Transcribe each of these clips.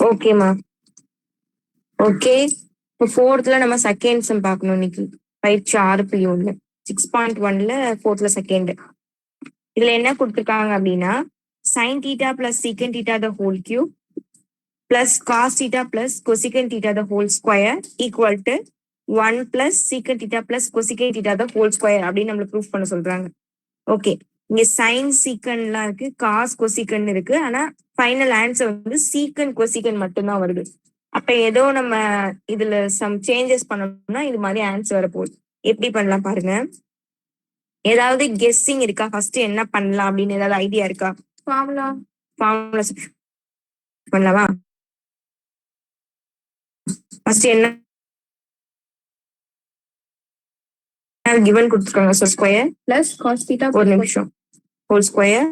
ஓகேமா. ஓகே, இப்போ 4th நம்ம செகண்ட் சம் பார்க்கணும் இன்னைக்கு. பயிற்சி 6.1 6.1ல 4th செகண்ட். இதுல என்ன கொடுத்துருக்காங்க அப்படின்னா sin theta plus secant theta the whole cube plus cos theta plus cosecant theta the whole square equal to 1 plus secant theta plus cosecant theta the whole square அப்படின்னு நம்மள proof பண்ண சொல்றாங்க. Okay, இங்க sign சீக்கன்லாம் இருக்கு, cos கொசிகன் இருக்கு. ஆனா final answer வந்து சீக்கன் கொசிகன் மட்டும்தான் வருது. அப்ப ஏதோ நம்ம இதுல சம் சேஞ்சஸ் பண்ணணும்னா இது மாதிரி ஆன்சர் வரப்போகுது. எப்படி பண்ணலாம் பாருங்க. ஏதாவது கெஸ்ஸிங் இருக்கா? ஃபர்ஸ்ட் என்ன பண்ணலாம் அப்படின்னு ஏதாவது ஐடியா இருக்கா? ஃபார்முலா பண்ணலாமா? ஃபர்ஸ்ட் என்ன given கொடுத்துருக்காங்க? so square plus cos theta, ஒரு நிமிஷம், whole square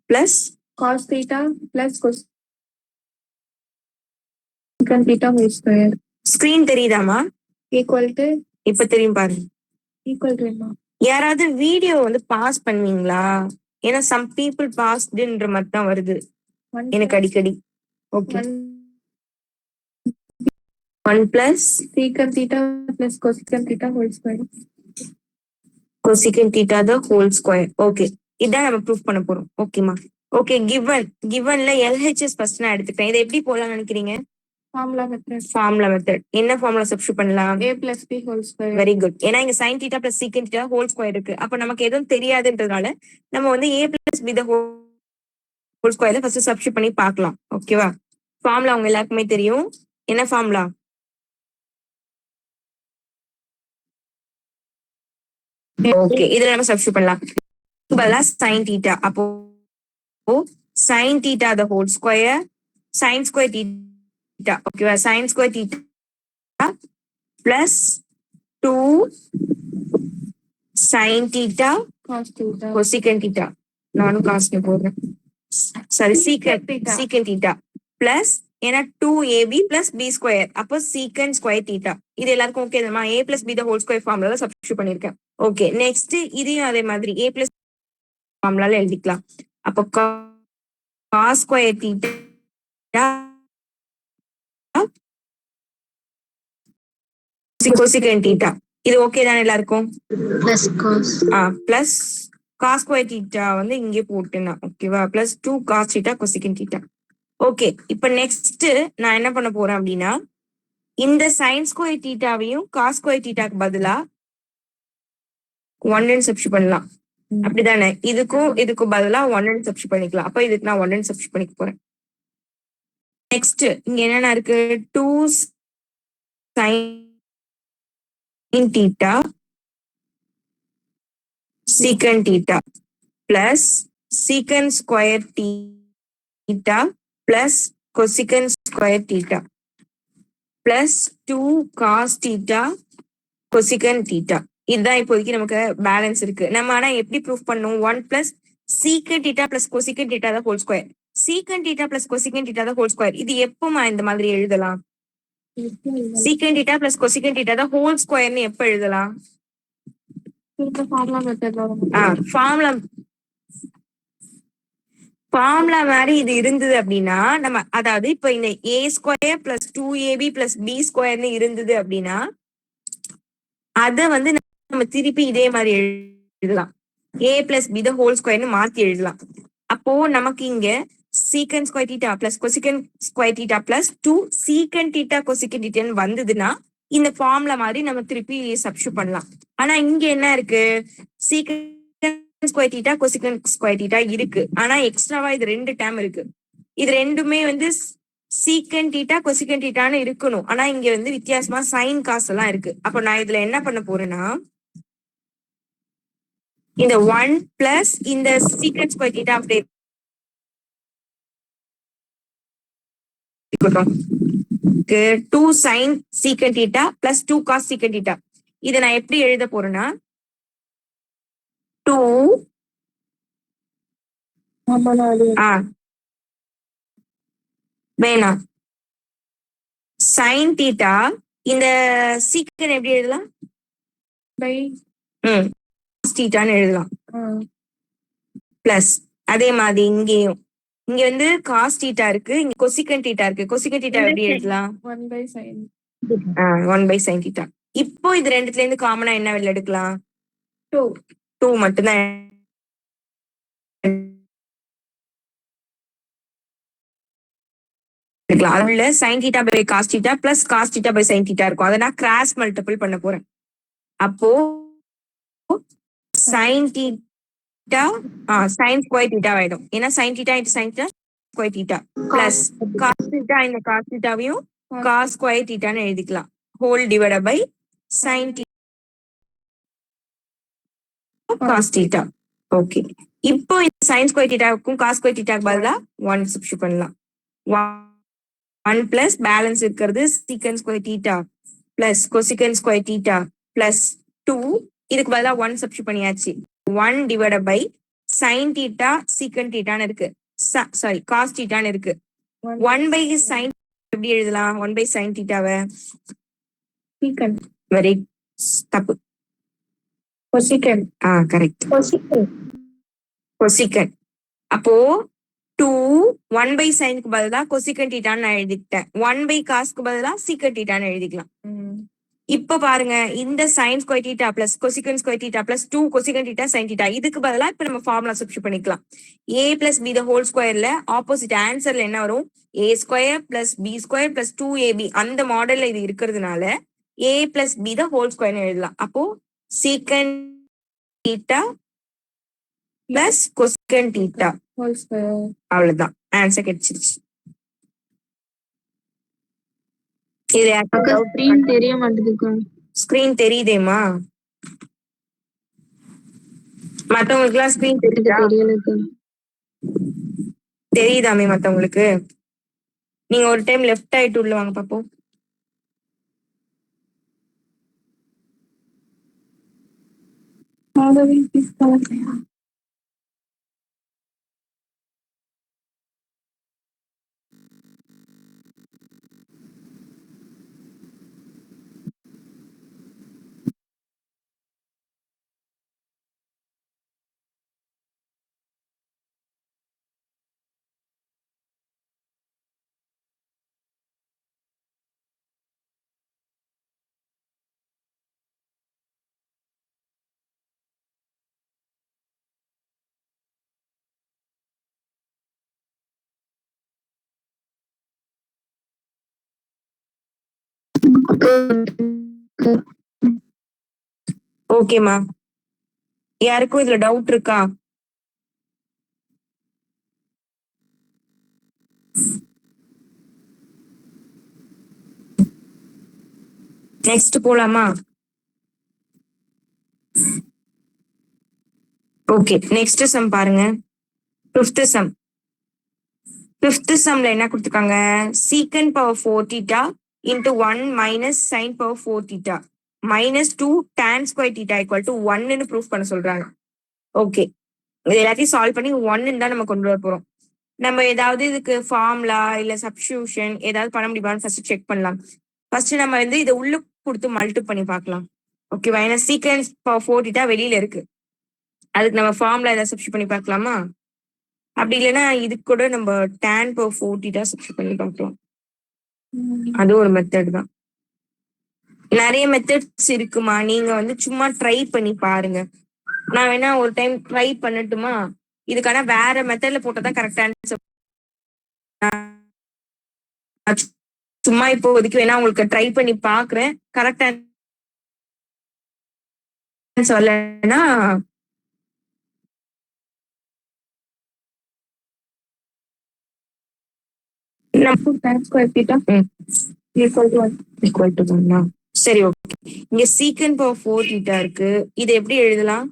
plus cos theta plus cosecant theta whole square. Screen தெரியுதாமா? ஈக்குவல் டு, இப்ப தெரியும் பாருங்க. ஈக்குவல் டு என்ன? யாராவது வீடியோ வந்து பாஸ் பண்ணுவீங்களா? ஏன்னா சம் பீப்புள் பாஸ்டுன்ற மாதிரி தான் வருது எனக்கு அடிக்கடி. Okay, 1 plus secant theta plus cosecant theta whole square. Cosecant theta the whole square. Okay, இதான் நம்ம ப்ரூஃப் பண்ண போறோம். ஓகேமா? ஓகே, கிவன்ல எல்ஹெச்எஸ் ஃபர்ஸ்ட் நான் எடுத்துட்டேன். இதை எப்படி போடலாம் நினைக்கிறீங்க? Formula method. என்ன ஃபார்முலா சப்ஸ்டிட்யூட் பண்ணலாம்? a plus b whole square. Very good. ஏன்னா இங்க sin theta plus secant theta whole square இருக்கு. அப்ப நமக்கு எதுவும் தெரியாதுன்றதுனால நம்ம வந்து a plus b the whole square first substitute பண்ணி பார்க்கலாம். ஓகேவா? ஃபார்முலா உங்க எல்லாருக்குமே தெரியும். என்ன ஃபார்முலா? ஓகே, இதுல நம்ம சப்ஸ்டிட்யூட் பண்ணலாம். பதிலா sin theta, அப்போ sin theta the whole square, sin square theta, ஓகேவா? sin square theta plus 2 sin theta cosecant theta. நானும் காஸ்ட் போடுறேன். சாரி, secant theta plus ஏன்னா 2ab plus b ஸ்கொயர், அப்போ secant ஸ்கொயர் theta. இது எல்லாருக்கும் ஓகே தானே? a plus b the whole square ஃபார்முலால substitute பண்ணிருக்கேன். ஓகே, நெக்ஸ்ட் இதையும் அதே மாதிரி a plus ஃபார்முலால எழுதிக்கலாம். அப்போ cos square theta cosecant theta. இது ஓகே தானே எல்லாருக்கும்? பிளஸ் cos ஸ்கொயர் theta வந்து இங்கே போட்டுனா ஓகேவா? Plus 2 cos theta cosecant theta. Okay, இப்போ நெக்ஸ்ட் நான் என்ன பண்ண போறேன் அப்படின்னா இந்த சைன் ஸ்கொயர் தீட்டாவையும் காஸ் ஸ்கொயர் தீட்டாக்கு பதிலா 1 சப்ஸ்டிட்யூட் பண்ணலாம். அப்படிதானே? இதுக்கும் பதிலா 1 சப்ஸ்டிட்யூட் பண்ணிக்கலாம். அப்ப இதுக்கு நான் 1 சப்ஸ்டிட்யூட் பண்ணிக்க போறேன். நெக்ஸ்ட் இங்க என்னென்ன இருக்கு? 2 sin theta secant theta plus secant square theta plus cosecant square theta plus 2 cos theta cosecant theta. இதுதான் இப்போதைக்கு நமக்கு பேலன்ஸ் இருக்கு. நம்ம ஆனா எப்படி ப்ரூஃப் பண்ணும்? 1 plus secant theta plus cosecant theta the whole square. secant theta plus cosecant theta the whole square. இது எப்பமா இந்த மாதிரி எழுதலாம்? secant theta plus cosecant theta the whole square ன்னு எப்ப எழுதலாம்? ஃபார்முலா மாதிரி இது இருந்தது அப்படின்னா நம்ம, அதாவது இப்ப இந்த a square plus 2ab plus b ஸ்கொயர்னு இருந்தது அப்படின்னா அத வந்து நம்ம திருப்பி இதே மாதிரி எழுதலாம். a பிளஸ் b ஹோல் ஸ்கொயர்னு மாத்தி எழுதலாம். அப்போ நமக்கு இங்க secant square theta plus cosecant square theta plus 2 secant theta cosecant தீட்டான்னு வந்ததுன்னா இந்த ஃபார்முலா மாதிரி நம்ம திருப்பி சப்ஸ்டிட்யூட் பண்ணலாம். ஆனா இங்க என்ன இருக்கு? secant square theta cosecant square theta இருக்கு. ஆனா எக்ஸ்ட்ராவா இது 2 டேர்ம் இருக்கு. இது ரெண்டுமே வந்து secant தீட்டா cosecant தீட்டான்னு இருக்கணும். ஆனா இங்க வந்து வித்தியாசமா சைன் காஸ் எல்லாம் இருக்கு. அப்ப நான் இதுல என்ன பண்ண போறேன்னா இந்த 1 பிளஸ் இந்த secant ஸ்கொயர் தீட்டா அப்படியே 2 sin secant theta plus 2 cos secant theta. இதை நான் எப்படி எழுத போறேன்னா 2 வேணாம் sin theta இந்த secant எப்படி எழுதலாம்? cos theta ன்னு எழுதலாம். பிளஸ் அதே மாதிரி இங்கேயும் இங்க வந்து காஸ் தீட்டா இருக்கு, இங்க கொசிகன் தீட்டா இருக்கு. கொசிகன் தீட்டா எப்படி எழுதலாம்? 1/sin theta. இப்போ இது ரெண்டுத்துல இருந்து காமனா என்ன வெளில எடுக்கலாம்? 2 மட்டும்தான் எடுக்கலாம். அது உள்ள sin theta by cos theta plus cos theta by sin theta இருக்கும். அதை நான் கிராஸ் மல்டிபிள் பண்ண போறேன். அப்போ sin theta sin square theta ஆயிடும். ஏன்னா sin theta into sin theta square theta plus cos theta இந்த காஸ் தீட்டாவையும் காஸ் ஸ்கொயர் தீட்டான்னு எழுதிக்கலாம். Whole divide by sin cos theta. Okay, இப்போ இந்த sin ஸ்கொயர் தீட்டாவுக்கும் காஸ் ஸ்கொயர் தீட்டாக்கு பதிலா 1 சப்ஸ்டிட்யூட் பண்ணலாம். 1 பிளஸ் பேலன்ஸ் இருக்கிறது சீக்கன் square theta plus cosecant square theta plus 2, இதுக்கு பதிலா 1 சப்ஸ்டிட்யூட் பண்ணியாச்சு. 1 டிவைட் பை sin தீட்டா சீக்கன் தீட்டான்னு இருக்கு, சாரி காஸ் தீட்டான்னு இருக்கு. 1 பை sin எப்படி எழுதலாம்? 1 பை sin தீட்டாவை வெரி தப்பு. கொசிகன். கரெக்ட், கொசிகன். அப்போ 2 1 பை சைனுக்கு பதிலா கொசிகன் தீட்டான்னு நான் எழுதிக்கிட்டேன். 1 பை காஸ்க்கு பதிலா சீக்கன் தீட்டான்னு எழுதிக்கலாம். இப்ப பாருங்க, இந்த sin square theta plus cosecant square theta plus 2 cosecant theta sin theta, இதுக்கு பதிலா இப்ப நம்ம ஃபார்முலா சப்ஸ்டிட்யூட் பண்ணிக்கலாம். a plus b the whole ஸ்கொயர்ல ஆப்போசிட் ஆன்சர்ல என்ன வரும்? a square plus b square plus 2ab அந்த மாடல்ல இது இருக்கிறதுனால a plus b the whole ஸ்கொயர்னு எழுதலாம். அப்போ secant theta plus cosecant theta whole square, அவ்வளவுதான் ஆன்சர் கிடைச்சிருச்சு. ஸ்கிரீன் தெரிய மாட்டேங்குது. ஸ்கிரீன் தெரியுதேமா? மத்தவங்களுக்கு எல்லாம் ஸ்கிரீன் தெரியுதாமே மத்தவங்களுக்கு? நீங்க ஒரு டைம் லெஃப்ட் ஆயிட்டு உள்ள வாங்க பாப்போம். ஓகேமா, யாருக்கும் இதுல டவுட் இருக்கா? நெக்ஸ்ட் போலாமா? ஓகே, நெக்ஸ்ட் சம் பாருங்க. Fifth sum. ஃபிஃப்த் சம்ல என்ன கொடுத்துருக்காங்க? Secant power 4 theta into 1 minus sine power 4 theta minus 2 tan square theta equal to 1ன்னு ப்ரூஃப் பண்ண சொல்றாங்க. ஓகே, இது எல்லாத்தையும் சால்வ் பண்ணி 1ன்னு தான் நம்ம கொண்டு வர போறோம். நம்ம ஏதாவது இதுக்கு ஃபார்முலா இல்ல சப்ஸ்டிடியூஷன் ஏதாவது பண்ண முடியுமான்னு ஃபர்ஸ்ட் செக் பண்ணலாம். ஃபர்ஸ்ட் நம்ம வந்து இதை உள்ள கொடுத்து மல்டி பண்ணி பார்க்கலாம். ஓகேவா? ஏன்னா சீக்வன்ஸ் பவர் 4 தீட்டா வெளியில இருக்கு, அதுக்கு நம்ம ஃபார்முலா ஏதாவது சப்ஸ்டிடியூட் பண்ணி பார்க்கலாமா? அப்படி இல்லைன்னா இதுக்கு கூட நம்ம tan பவர் 4 தீட்டா சப்ஸ்டிடியூட் பண்ணி பார்க்கலாம். அது ஒரு மெத்தட் தான். நிறைய மெத்தட்ஸ் இருக்குமா, நீங்க வந்து சும்மா ட்ரை பண்ணி பாருங்க. நான் வேணா ஒரு டைம் ட்ரை பண்ணட்டுமா? இதுக்கான வேற மெத்தட்ல போட்டதான் கரெக்டா ஆன்சர். சும்மா இப்போதைக்கு வேணா உங்களுக்கு ட்ரை பண்ணி பாக்குறேன். கரெக்டா சொல்லனா சரி, ஓகே. இங்க சீக்கன் பவர் 4 தீட்டா இருக்கு, இது எப்படி எழுதலாம்?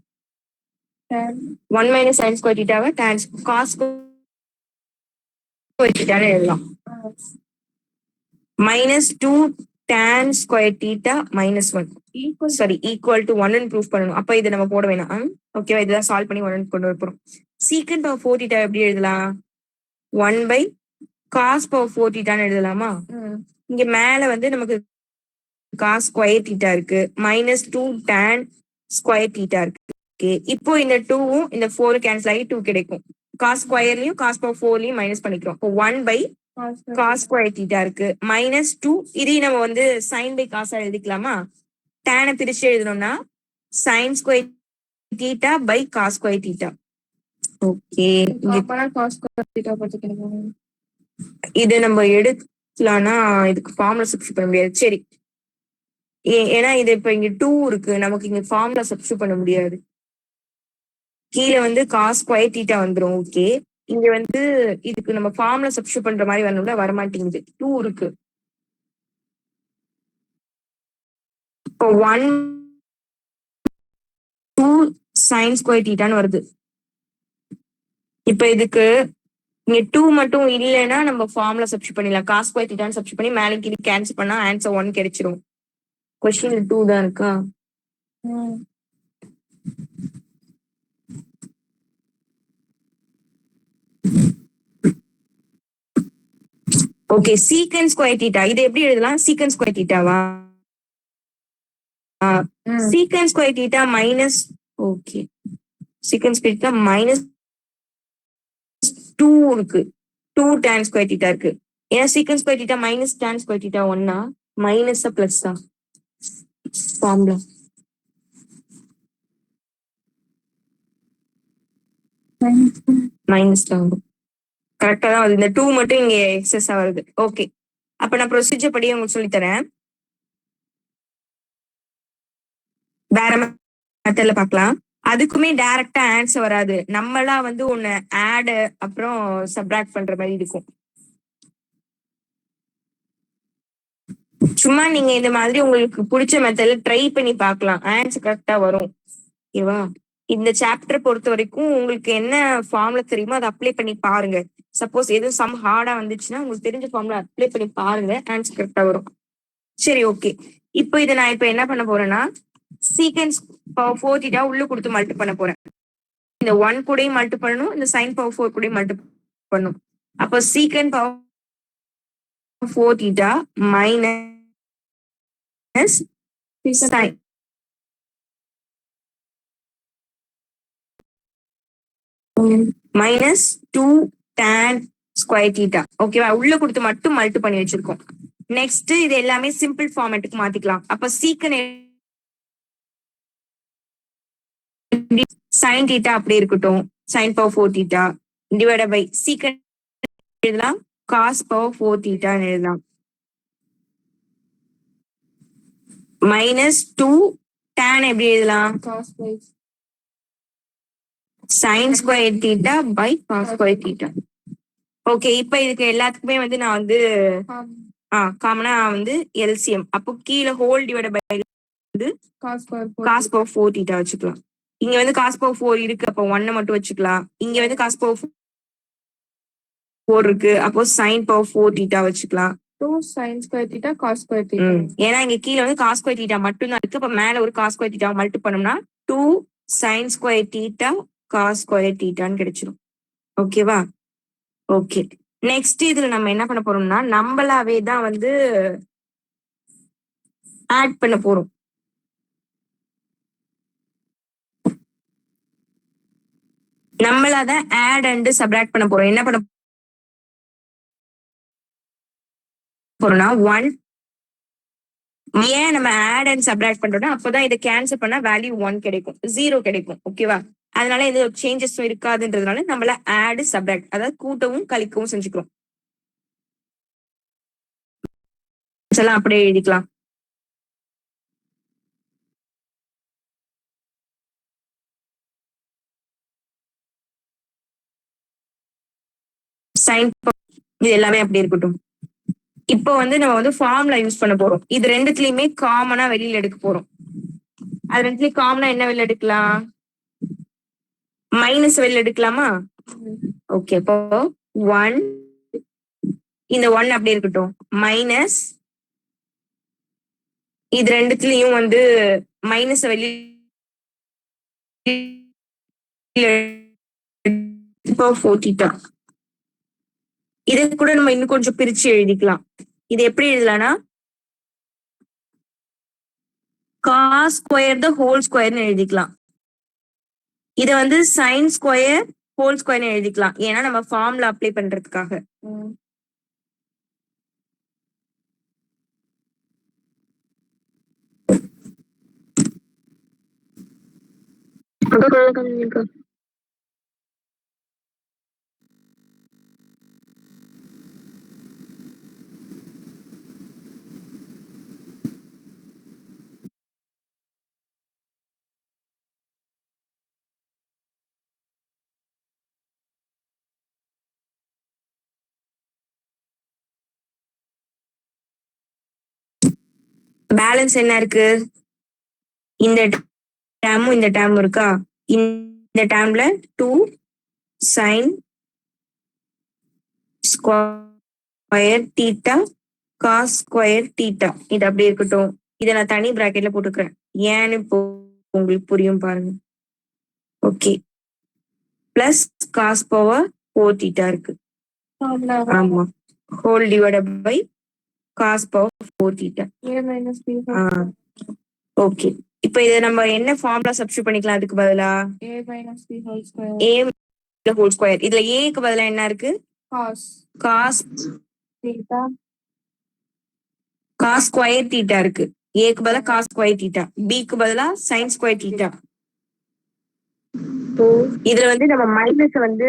1 மைனஸ் சைன் ஸ்கொயர் தீட்டாவை tan காஸ் ஸ்கொயர் தீட்டான்னு எழுதலாம். Minus 2 tan square theta minus 1 sorry equal to 1 proof பண்ணணும். அப்ப இதை நம்ம போட வேணாம். ஓகேவா? இதெல்லாம் சால்வ் பண்ணி 1 கொண்டு வர போறோம். சீக்கன் பவர் 4 தீட்டா எப்படி எழுதலாம்? 1 பை காஸ் பவர் 4 தீட்டான்னு எழுதலாமா? இங்க மேல வந்து நமக்கு காஸ் ஸ்கொயர் தீட்டா இருக்கு, மைனஸ் 2 tan ஸ்கொயர் தீட்டா இருக்கு. ஓகே, இப்போ இந்த 2வும் இந்த 4 கேன்சல் ஆகி 2 கிடைக்கும். காஸ் ஸ்கொயர்லயும் காஸ் பவர் 4லயும் மைனஸ் பண்ணிக்கிறோம். இப்போ 1 பை காஸ் ஸ்கொயர் தீட்டா இருக்கு -2. இதையும் நம்ம வந்து சைன் பை காசா எழுதிக்கலாமா? டேனை பிரிச்சு எழுதணும்னா sine square theta by cos square theta. Okay, இது நம்ம எடுக்கலாம்னா இதுக்கு ஃபார்முலா சப்ஸ்டிட் பண்ண முடியாது. சரி, ஏன்னா இது இப்ப இங்க 2 இருக்கு, நமக்கு இங்க ஃபார்முலா சப்ஸ்டிட் பண்ண முடியாது. கீழே வந்து காஸ் ஸ்கொயர் தீட்டா வந்துரும். ஓகே, இங்க வந்து இதுக்கு நம்ம ஃபார்முலா சப்ஸ்டிட் பண்ற மாதிரி வரணும்ல, வரமாட்டேங்குது. 2 இருக்கு. இப்போ 1 2 சைன் ஸ்கொயர் தீட்டான்னு வருது. இப்ப இதுக்கு இங்க 2 மட்டும் இல்லைன்னா நம்ம ஃபார்முலா சப்ஸ்டிட் பண்ணிடலாம். காஸ் ஸ்கொயர் தீட்டான்னு சப்ஸ்டிட் பண்ணி மேலே கீழே கேன்சல் பண்ணா ஆன்சர் 1 கிடைச்சிரும். கொஸ்டின் 2 தான் இருக்கா? ஓகே, சீக்கன் ஸ்கொயர் தீட்டா இது எப்படி எழுதலாம்? சீக்கன் ஸ்கொயர் தீட்டாவா? சீக்கன் ஸ்கொயர் தீட்டா மைனஸ், ஓகே, சீக்கன் ஸ்கொயர் தீட்டா -2 இருக்கு, 2 tan ஸ்கொயர் தீட்டா இருக்கு. ஏன்னா சீக்கன் square theta minus tan square theta ஒன்னா, மைனஸா பிளஸ்ஸா? ஃபார்முலா மைனஸ் தான் வரும். கரெக்டா தான் வருது. இந்த 2 மட்டும் இங்க எக்ஸஸா வருது. ஓகே, அப்ப நான் ப்ரொசீஜர் படி உங்களுக்கு சொல்லி தரேன். வேற மெத்தட்ல பார்க்கலாம். அதுக்குமே டைரக்டா ஆன்சர் வராது. நம்மளா வந்து ஒன்னு ஆட் அப்புறம் சப்ராக்ட் பண்ற மாதிரி இருக்கும். சும்மா நீங்க இந்த மாதிரி உங்களுக்கு பிடிச்ச மெத்தட்ல ட்ரை பண்ணி பார்க்கலாம், ஆன்சர் கரெக்டா வரும். ஓகேவா? இந்த சாப்டர் பொறுத்த வரைக்கும் உங்களுக்கு என்ன ஃபார்முலா தெரியுமோ அதை அப்ளை பண்ணி பாருங்க. சப்போஸ் எதுவும் சம் ஹார்டா வந்துச்சுன்னா உங்களுக்கு தெரிஞ்ச ஃபார்முலா அப்ளை பண்ணி பாருங்க, ஆன்சர் கரெக்டா வரும். சரி, ஓகே. இப்போ இதை நான் இப்ப என்ன பண்ண போறேன்னா சீக்கன்ஸ் பவர் 4 தீட்டா உள்ள கொடுத்து மல்டி பண்ண போறேன். இந்த 1 கூடயும் மல்டி பண்ணணும், இந்த சைன் பவர் 4 கூடயும் மல்டி பண்ணணும். அப்போ secant power 4 theta minus sine -2 tan square theta. ஓகேவா? உள்ள கொடுத்து மட்டும் மல்டி பண்ணி வச்சிருக்கோம். நெக்ஸ்ட் இது எல்லாமே சிம்பிள் ஃபார்மேட்டுக்கு மாத்திக்கலாம். அப்ப சீக்கன் சைன் தீட்டா அப்படி இருக்கட்டும், sine power 4 theta divide by secant எழுதலாம், காஸ் பவர் 4 தீட்டான்னு எழுதலாம். -2 tan எப்படி எழுதலாம்? Sine square theta by cos square theta. Okay, இப்ப இதுக்கு எல்லாத்துக்குமே வந்து நான் வந்து காமனா வந்து எல்சிஎம், அப்போ கீழே ஹோல் டிவைட் பை வந்து காஸ் பவர் 4 தீட்டா வச்சுக்கலாம். இங்க வந்து காஸ் பவர் 4 இருக்கு, அப்போ 1 மட்டும் வச்சுக்கலாம். இங்க வந்து காஸ் பவர் 4 இருக்கு, அப்போ சைன் பவர் 4 தீட்டா வச்சுக்கலாம். sin square theta cos square theta. ஏன்னா இங்க கீழே வந்து காஸ் ஸ்கொயர் தீட்டா மட்டும் தான் இருக்கு, அப்ப மேல ஒரு காஸ் ஸ்கொயர் தீட்டா மல்டி பண்ணோம்னா 2 sin square theta cos square தீட்டான்னு கிடைச்சிடும். ஓகேவா? ஓகே, நெக்ஸ்ட் இதுல நம்ம என்ன பண்ண போறோம்னா நம்மளாவே தான் வந்து ஆட் பண்ண போறோம். நம்மளாதான் ஆட் அண்ட் சப்ராக்ட் பண்ண போறோம். என்ன பண்ண போறோம்னா 1, ஏன் நம்ம ஆட் அண்ட் சப்ராக்ட் பண்றோம்னா அப்பதான் இதை கேன்சல் பண்ணா வேல்யூ 1 கிடைக்கும், 0 கிடைக்கும். ஓகேவா? அதனால எந்த சேஞ்சஸும் இருக்காதுன்றதுனால நம்மள ஆட் சப்ராக்ட், அதாவது கூட்டவும் கழிக்கவும் செஞ்சுக்கிறோம். எல்லாம் அப்படியே எழுதிக்கலாம். சைன் இது எல்லாமே அப்படி இருக்கட்டும். இப்போ வந்து நம்ம வந்து ஃபார்முலா யூஸ் பண்ண போறோம். இது ரெண்டுத்துலயுமே காமனா வெளியில எடுக்க போறோம். அது ரெண்டுலயும் காமனா என்ன வெளியில எடுக்கலாம்? மைனஸ் வெளியில எடுக்கலாமா? ஓகே, இப்போ 1, இந்த 1 அப்படி இருக்கட்டும், மைனஸ் இது ரெண்டுத்துலயும் வந்து மைனஸ் வெளியில இதை கூட நம்ம இன்னும் கொஞ்சம் பிரிச்சு எழுதிக்கலாம். இது எப்படி எழுதலாம்னா காஸ் ஸ்கொயர் த ஹோல் ஸ்கொயர்னு எழுதிக்கலாம். இதை வந்து சைன் ஸ்கொயர் ஹோல் ஸ்கொயர்னு எழுதிக்கலாம். ஏன்னா நம்ம ஃபார்ம்ல அப்ளை பண்றதுக்காக. பேலன்ஸ் என்ன இருக்கு? இந்த டேர்மும் இந்த டேர்மும் இருக்கா? இந்த டேர்ம்ல 2 sin square theta cos square theta இது அப்படி இருக்கட்டும். இதை நான் தனி பிராக்கெட்ல போட்டுக்கிறேன். ஏன்னு இப்போ உங்களுக்கு புரியும் பாருங்க. Okay, plus cos power 4 theta இருக்கு. ஆமா, whole divided by cos power 4 theta. Okay, இப்போ இதை நம்ம என்ன ஃபார்முலா சப்ஸ்டிட்யூட் பண்ணிக்கலாம்? அதுக்கு பதிலா a ஹோல் ஸ்கொயர். இதுல ஏக்கு பதிலா என்ன இருக்கு? காஸ் ஸ்கொயர் தீட்டா இருக்கு. ஏக்கு பதிலா காஸ் ஸ்கொயர் தீட்டா, பிக்கு பதிலா சைன் ஸ்கொயர் தீட்டா. இதுல வந்து நம்ம மைனஸ் வந்து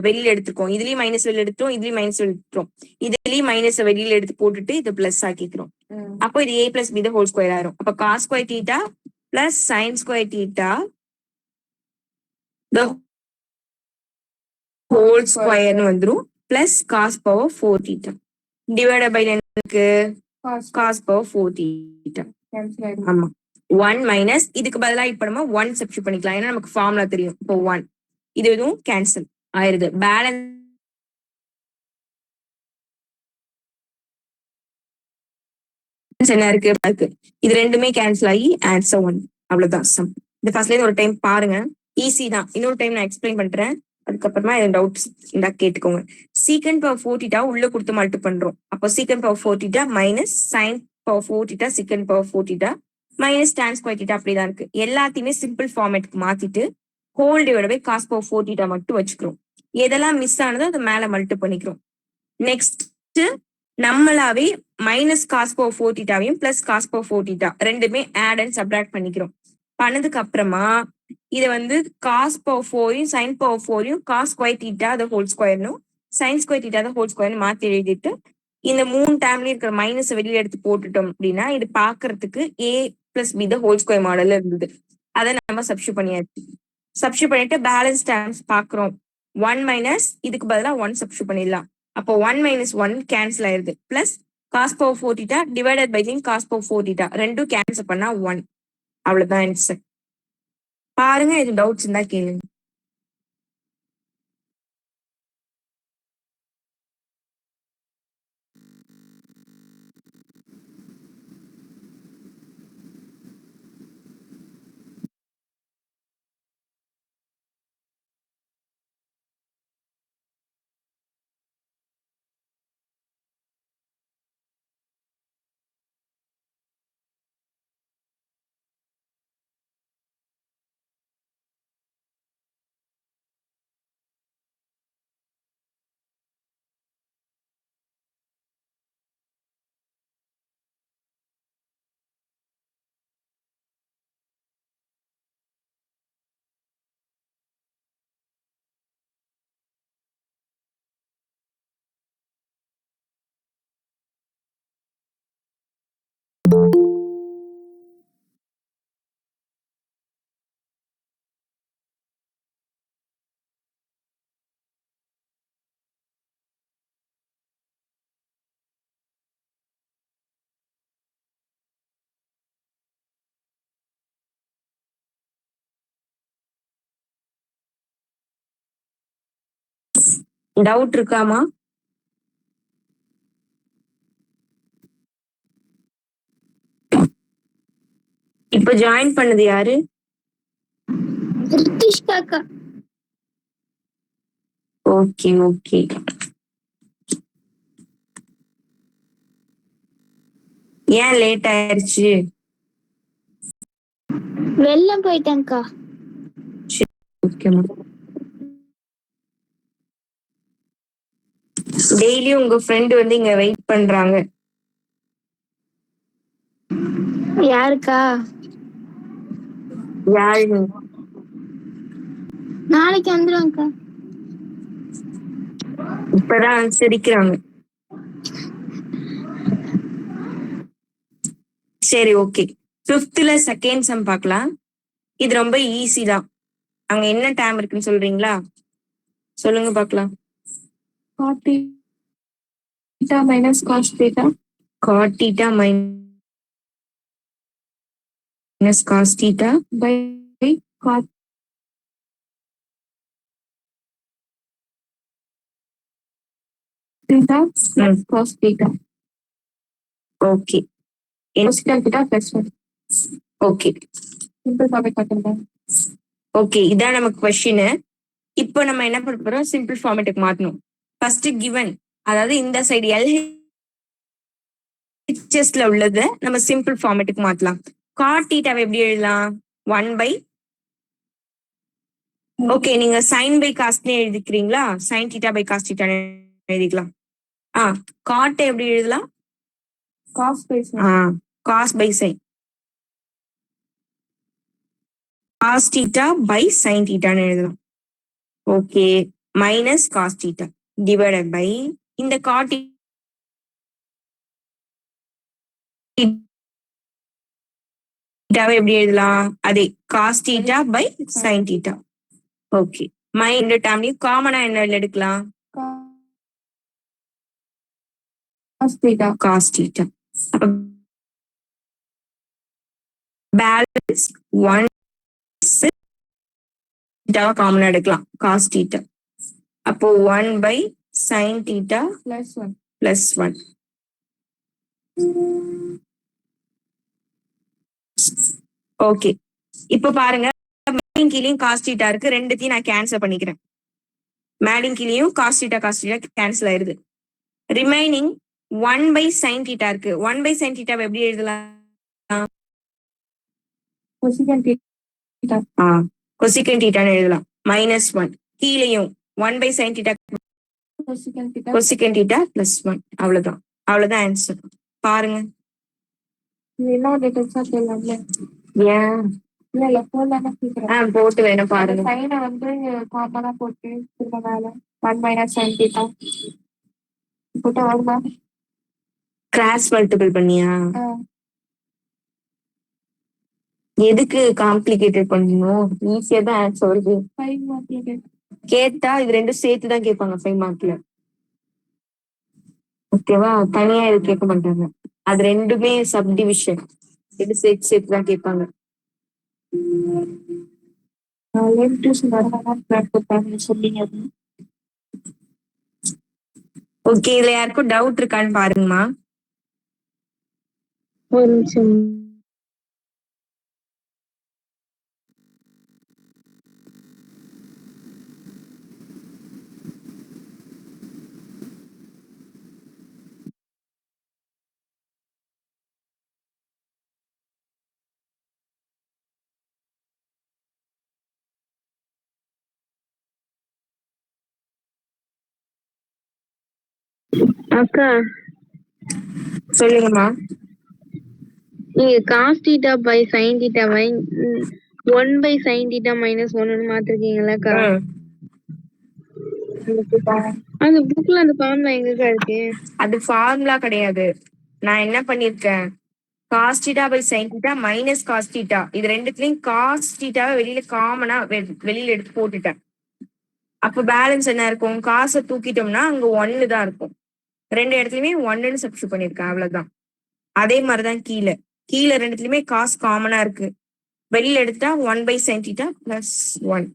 வெளியில எடுத்துக்கோம். இதுலயும் மைனஸ் வெளியில எடுத்துரும், இதுலயும் மைனஸ் எடுத்துரும். இதுலயும் மைனஸ் வெளியில எடுத்து போட்டுட்டு இது பிளஸ் ஆக்கிக்கிறோம். அப்போ இது a plus b whole square ஆயிரும். அப்ப cos square theta plus sine square theta whole ஸ்கொயர்னு வந்துரும். Plus cos power 4 theta divided by எனக்கு காஸ் பவர் 4 தீட்டா. ஆமா, 1 மைனஸ் இதுக்கு பதிலா இப்ப நம்ம 1 சப்ஸ்டிட்யூட் பண்ணிக்கலாம். ஏன்னா நமக்கு ஃபார்முலா தெரியும். இப்போ 1 இது எதுவும் கேன்சல் ஆயிருது. பேலன்ஸ் என்ன இருக்கு? இது ரெண்டுமே கேன்சல் ஆகி ஆன்சர் 1. அவ்வளவுதான் சம். இந்த ஃபர்ஸ்ட்ல ஒரு டைம் பாருங்க, ஈஸி தான். இன்னொரு டைம் நான் எக்ஸ்பிளைன் பண்றேன். அதுக்கப்புறமா டவுட்ஸ் இருந்தா கேட்டுக்கோங்க. சீக்கண்ட் பவர் 4 தீட்டா உள்ள கொடுத்து மல்டி பண்றோம். அப்போ secant power 4 theta minus sine power 4 theta secant power 4 theta minus tan square theta அப்படிதான் இருக்கு. எல்லாத்தையுமே சிம்பிள் ஃபார்மேட்டுக்கு மாத்திட்டு whole divide by cos power 4 theta மட்டும் வச்சுக்கிறோம். எதெல்லாம் மிஸ் ஆனதோ அது மேல மல்டி பண்ணிக்கிறோம். நெக்ஸ்ட் நம்மளாவே மைனஸ் காஸ் பவர் 4 தீட்டாவையும் பிளஸ் காஸ் பவர் 4 தீட்டா ரெண்டுமே ஆட் அண்ட் சப்ராக்ட் பண்ணிக்கிறோம். பண்ணதுக்கு அப்புறமா இதை வந்து காஸ் பவர் 4யும் sine power 4யும் cos square theta அதை ஹோல் ஸ்கொயர்னும் சைன் ஸ்கொயர் தீட்டா அதை ஹோல் ஸ்கொயர்னு மாத்தி எழுதிட்டு இந்த 3 டேர்ம்லயும் இருக்கிற மைனஸ் வெளியில எடுத்து போட்டுட்டோம் அப்படின்னா இது பாக்குறதுக்கு a plus b whole square மாடல்ல இருந்தது. அதை நம்ம சப்ஸ்டிட்யூட் பண்ணியாச்சு. சப்ஸ்டிட்யூட் பண்ணிட்டு பேலன்ஸ் டேர்ம்ஸ் பாக்குறோம். 1 மைனஸ் இதுக்கு பதிலா 1 சப்ஸ்டிட்யூட் பண்ணிடலாம். அப்போ 1 மைனஸ் 1 கேன்சல் ஆயிருது. Plus cos power 4 theta divided by cos power 4 theta ரெண்டும் கேன்சல் பண்ணா 1. அவ்வளவுதான் ஆன்சர். பாருங்க, இது டவுட்ஸ் இருந்தா கேளுங்க. டவுட் இருக்காமா? இப்ப ஜாயின் பண்ணது யாரு? Okay okay. ஏன் லேட் ஆயிருச்சு? வெளில போயிட்டேன்க்கா. ஓகே. டெய்லி உங்க ஃப்ரெண்ட் வந்து இங்க வெயிட் பண்றாங்க. யாருக்கா? யாரு நீ? நாளைக்கு வந்துருவாங்கக்கா. இப்பதான் சிரிக்கிறாங்க. சரி, ஓகே. 5th செகண்ட் சம் பார்க்கலாம். இது ரொம்ப ஈஸி தான். அங்க என்ன டேம் இருக்குன்னு சொல்றீங்களா? சொல்லுங்க பார்க்கலாம். cot theta minus cos theta. Cot theta minus cos theta by cot theta plus cos theta. Okay. cosecant theta plus 1. Okay. Simple format பண்ணுறேன். ஓகே, இதான் நமக்கு கொஸ்டின். இப்போ நம்ம என்ன பண்ண போறோம்? சிம்பிள் ஃபார்மேட்டுக்கு மாத்தணும். ஃபர்ஸ்ட் கிவன், அதாவது இந்த சைடு எல்ஹெச்எஸ்ல உள்ளது நம்ம சிம்பிள் ஃபார்மேட்டுக்கு மாத்தலாம். காட் தீட்டாவை எப்படி எழுதலாம்? 1 by ஓகே, நீங்க சைன் பை காஸ்ட்னே எழுதிக்கிறீங்களா? Sine theta by cos theta எழுதிக்கலாம். காட் எப்படி எழுதலாம்? Cos by sine. Cos by sine. Cos theta by sine தீட்டான்னு எழுதலாம். Okay, minus cos theta divided by இந்த காட் தீட்டாவை எப்படி எழுதலாம்? அதே cos theta by sine theta. Okay, இந்த டேர்ம்லயும் காமனா என்ன எடுக்கலாம்? Cos theta. Cos theta. அப்ப பேலன்ஸ் 1 தீட்டாவை காமனா எடுக்கலாம். Cos theta. அப்போ 1 by sin theta plus 1. Okay, இப்போ பாருங்க, மேலின் கீழையும் காஸ் தீட்டா இருக்கு. ரெண்டுத்தையும் நான் கேன்சல் பண்ணிக்கிறேன். மேலின் கீழையும் காஸ் தீட்டா கேன்சல் ஆயிருது. ரிமைனிங் 1 by sin theta இருக்கு. 1 by sin theta எப்படி எழுதலாம்? cosecant theta. cosecant theta எழுதலாம். -1. கீழையும் 1 by sin theta cosecant theta plus 1. அவ்வளவுதான். அவ்வளவுதான் ஆன்சர். பாருங்க. இன்னொரு டீடைல்ஸா தெரியல. ஏன்? இல்ல போன்ல கேக்குறேன். போட்டு வேணா பாருங்க. சைனை வந்து காமனா போட்டு திரும்ப மேல 1 minus sin theta போட்டு வருமா? கிராஸ் மல்டிபிள் பண்ணியா? எதுக்கு காம்ப்ளிகேட்டட் பண்ணணும்? ஈஸியா தான் ஆன்சர் வருது. 5 மார்க்ல கேட்டா இது ரெண்டும் சேர்த்து தான் கேட்பாங்க 5 மார்க்ல. ஓகேவா? தனியா இது கேட்க மாட்டாங்க. அது ரெண்டுமே சப்டிவிஷன். இது சேர்த்து தான் கேட்பாங்க. ஓகே, இதுல யாருக்கும் டவுட் இருக்கான்னு பாருங்கம்மா. ஒரு நிமிஷம். அக்கா சொல்லுங்கம்மா. நீங்க காஸ் தீட்டா பை சைன் தீட்டாவை 1 by sin theta minus 1 மாத்திருக்கீங்களா? அந்த புக்ல அந்த ஃபார்முலா எங்கக்கா இருக்கு? அது ஃபார்முலா கிடையாது. நான் என்ன பண்ணிருக்கேன்? Cos theta by sine theta minus cos theta, இது ரெண்டுத்துலயும் காஸ் தீட்டாவை வெளியில காமனா வெளியில எடுத்து போட்டுட்டேன். அப்ப பேலன்ஸ் என்ன இருக்கும்? காசை தூக்கிட்டோம்னா அங்க 1 தான் இருக்கும். ரெண்டு இடத்துலயுமே 1ன்னு சப்ஸ்டிட் பண்ணிருக்கேன். அவ்வளவுதான். அதே மாதிரிதான் கீழே ரெண்டுத்துலயுமே காசு காமனா இருக்கு. வெளியில எடுத்தா 1 by sin theta plus 1.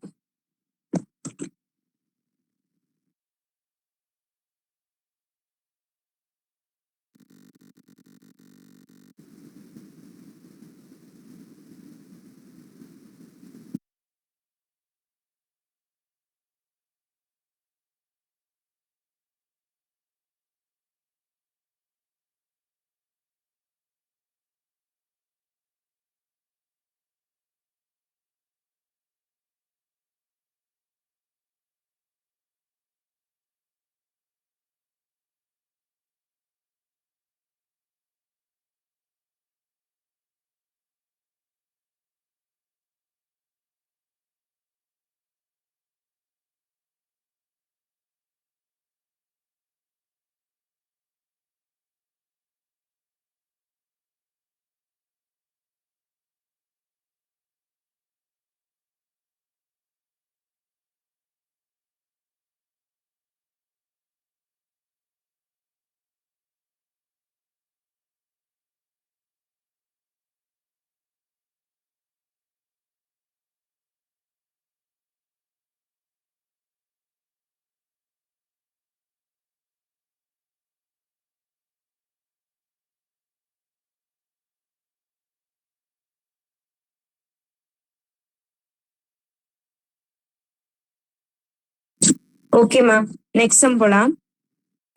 ஓகேமா, நெக்ஸ்ட் சம் போலாம்.